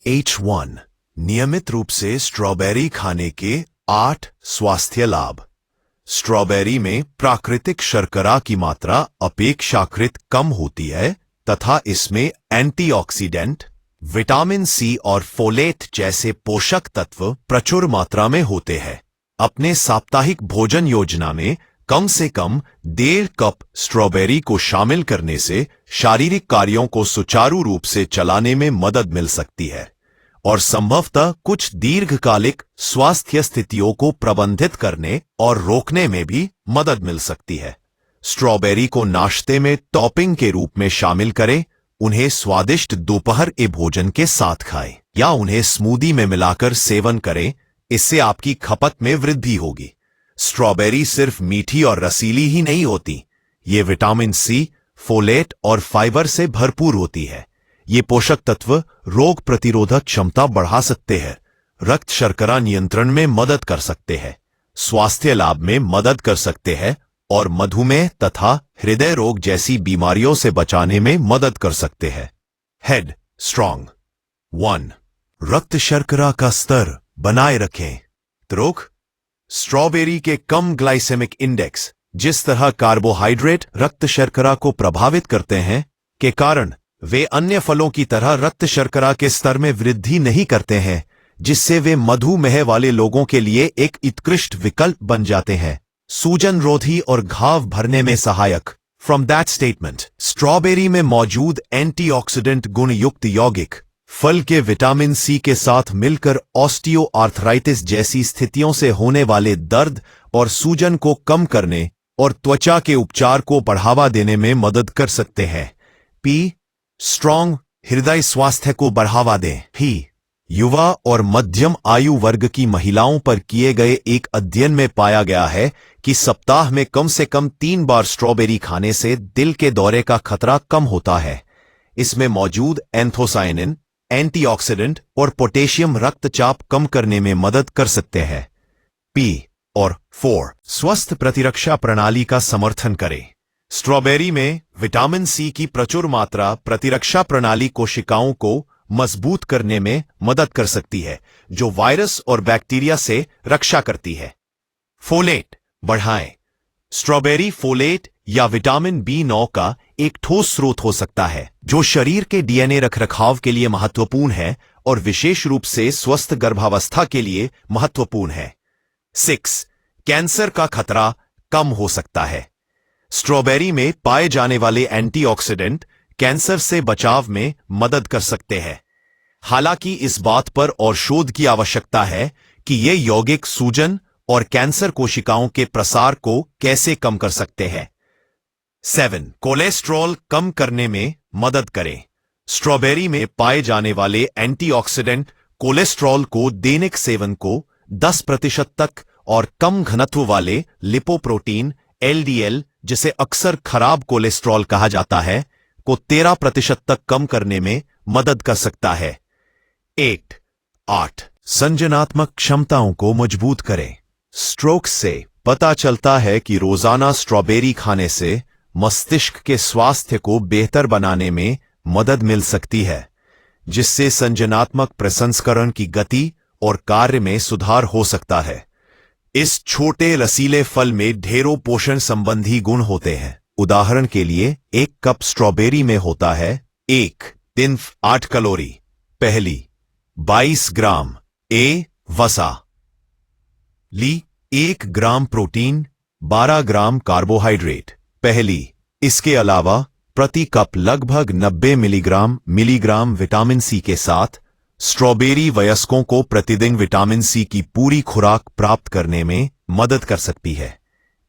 H1 नियमित रूप से स्ट्रॉबेरी खाने के 8 स्वास्थ्य लाभ। स्ट्रॉबेरी में प्राकृतिक शर्करा की मात्रा अपेक्षाकृत कम होती है तथा इसमें एंटीऑक्सीडेंट, विटामिन सी और फोलेट जैसे पोषक तत्व प्रचुर मात्रा में होते हैं। अपने साप्ताहिक भोजन योजना में कम से कम 1.5 कप स्ट्रॉबेरी को शामिल करने से शारीरिक कार्यों को सुचारू रूप से चलाने में मदद मिल सकती है और संभवतः कुछ दीर्घकालिक स्वास्थ्य स्थितियों को प्रबंधित करने और रोकने में भी मदद मिल सकती है। स्ट्रॉबेरी को नाश्ते में टॉपिंग के रूप में शामिल करें, उन्हें स्वादिष्ट दोपहर के भोजन के साथ खाएं या उन्हें स्मूदी में मिलाकर सेवन करें। इससे आपकी खपत में वृद्धि होगी। स्ट्रॉबेरी सिर्फ मीठी और रसीली ही नहीं होती, ये विटामिन सी, फोलेट और फाइबर से भरपूर होती है। ये पोषक तत्व रोग प्रतिरोधक क्षमता बढ़ा सकते हैं, रक्त शर्करा नियंत्रण में मदद कर सकते हैं, स्वास्थ्य लाभ में मदद कर सकते हैं और मधुमेह तथा हृदय रोग जैसी बीमारियों से बचाने में मदद कर सकते हैं। हेड स्ट्रॉन्ग 1 रक्त शर्करा का स्तर बनाए रखें। त्रोक स्ट्रॉबेरी के कम ग्लाइसेमिक इंडेक्स, जिस तरह कार्बोहाइड्रेट रक्त शर्करा को प्रभावित करते हैं, के कारण वे अन्य फलों की तरह रक्त शर्करा के स्तर में वृद्धि नहीं करते हैं, जिससे वे मधुमेह वाले लोगों के लिए एक उत्कृष्ट विकल्प बन जाते हैं। सूजन रोधी और घाव भरने में सहायक। फ्रॉम दैट स्टेटमेंट, स्ट्रॉबेरी में मौजूद एंटीऑक्सीडेंट गुण युक्त यौगिक फल के विटामिन सी के साथ मिलकर ऑस्टियोआर्थराइटिस जैसी स्थितियों से होने वाले दर्द और सूजन को कम करने और त्वचा के उपचार को बढ़ावा देने में मदद कर सकते हैं। पी स्ट्रॉन्ग हृदय स्वास्थ्य को बढ़ावा दें। ही युवा और मध्यम आयु वर्ग की महिलाओं पर किए गए एक अध्ययन में पाया गया है कि सप्ताह में कम से कम 3 बार स्ट्रॉबेरी खाने से दिल के दौरे का खतरा कम होता है। इसमें मौजूद एंथोसायनिन, एंटीऑक्सीडेंट और पोटेशियम रक्तचाप कम करने में मदद कर सकते हैं। पी और 4 स्वस्थ प्रतिरक्षा प्रणाली का समर्थन करें। स्ट्रॉबेरी में विटामिन सी की प्रचुर मात्रा प्रतिरक्षा प्रणाली कोशिकाओं को मजबूत करने में मदद कर सकती है, जो वायरस और बैक्टीरिया से रक्षा करती है। फोलेट बढ़ाएं। स्ट्रॉबेरी फोलेट या विटामिन B9 का एक ठोस स्रोत हो सकता है, जो शरीर के डीएनए रखरखाव के लिए महत्वपूर्ण है और विशेष रूप से स्वस्थ गर्भावस्था के लिए महत्वपूर्ण है। 6 कैंसर का खतरा कम हो सकता है। स्ट्रॉबेरी में पाए जाने वाले एंटीऑक्सीडेंट कैंसर से बचाव में मदद कर सकते हैं। हालांकि इस बात पर और शोध की आवश्यकता है कि ये यौगिक सूजन और कैंसर कोशिकाओं के प्रसार को कैसे कम कर सकते हैं। 7 कोलेस्ट्रॉल कम करने में मदद करें। स्ट्रॉबेरी में पाए जाने वाले एंटीऑक्सीडेंट कोलेस्ट्रॉल को दैनिक सेवन को 10% तक और कम घनत्व वाले लिपोप्रोटीन LDL, जिसे अक्सर खराब कोलेस्ट्रॉल कहा जाता है, को 13% तक कम करने में मदद कर सकता है। 8 संजनात्मक क्षमताओं को मजबूत करें। स्ट्रोक से पता चलता है कि रोजाना स्ट्रॉबेरी खाने से मस्तिष्क के स्वास्थ्य को बेहतर बनाने में मदद मिल सकती है, जिससे संजनात्मक प्रसंस्करण की गति और कार्य में सुधार हो सकता है। इस छोटे रसीले फल में ढेरों पोषण संबंधी गुण होते हैं। उदाहरण के लिए 1 कप स्ट्रॉबेरी में होता है 1 दिन 8 कैलोरी, पहली 22 ग्राम वसा, 1 ग्राम प्रोटीन, 12 ग्राम कार्बोहाइड्रेट, पहली। इसके अलावा प्रति कप लगभग 90 मिलीग्राम विटामिन सी के साथ स्ट्रॉबेरी वयस्कों को प्रतिदिन विटामिन सी की पूरी खुराक प्राप्त करने में मदद कर सकती है।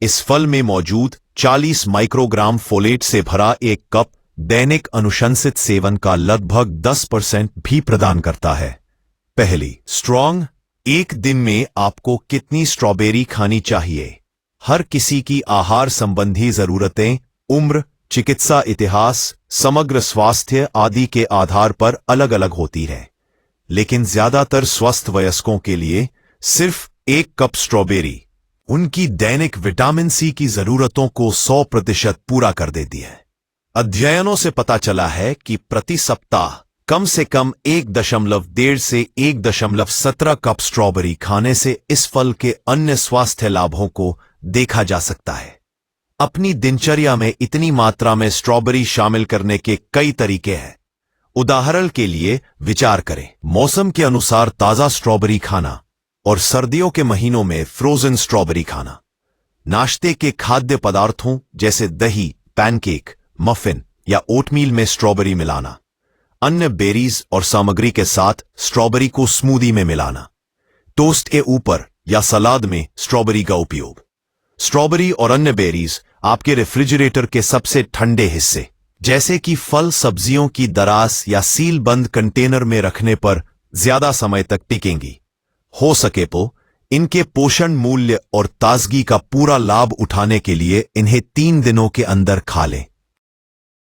इस फल में मौजूद 40 माइक्रोग्राम फोलेट से भरा 1 कप दैनिक अनुशंसित सेवन का लगभग 10% भी प्रदान करता है। पहली स्ट्रॉन्ग एक दिन में आपको कितनी स्ट्रॉबेरी खानी चाहिए? हर किसी की आहार संबंधी जरूरतें, उम्र, चिकित्सा इतिहास, समग्र स्वास्थ्य आदि के आधार पर अलग अलग होती है, लेकिन ज्यादातर स्वस्थ वयस्कों के लिए सिर्फ 1 कप स्ट्रॉबेरी उनकी दैनिक विटामिन सी की जरूरतों को 100% पूरा कर देती है। अध्ययनों से पता चला है कि प्रति सप्ताह कम से कम 1.1 से 1.17 कप स्ट्रॉबेरी खाने से इस फल के अन्य स्वास्थ्य लाभों को देखा जा सकता है। अपनी दिनचर्या में इतनी मात्रा में स्ट्रॉबेरी शामिल करने के कई तरीके हैं। उदाहरण के लिए विचार करें, मौसम के अनुसार ताजा स्ट्रॉबेरी खाना और सर्दियों के महीनों में फ्रोजन स्ट्रॉबेरी खाना। नाश्ते के खाद्य पदार्थों जैसे दही, पैनकेक, मफिन या ओटमील में स्ट्रॉबेरी मिलाना। अन्य बेरीज और सामग्री के साथ स्ट्रॉबेरी को स्मूदी में मिलाना। टोस्ट के ऊपर या सलाद में स्ट्रॉबेरी का उपयोग। स्ट्रॉबेरी और अन्य बेरीज आपके रेफ्रिजरेटर के सबसे ठंडे हिस्से जैसे कि फल सब्जियों की दराज या सील बंद कंटेनर में रखने पर ज्यादा समय तक टिकेंगी। हो सके तो इनके पोषण मूल्य और ताजगी का पूरा लाभ उठाने के लिए इन्हें 3 दिनों के अंदर खा लें।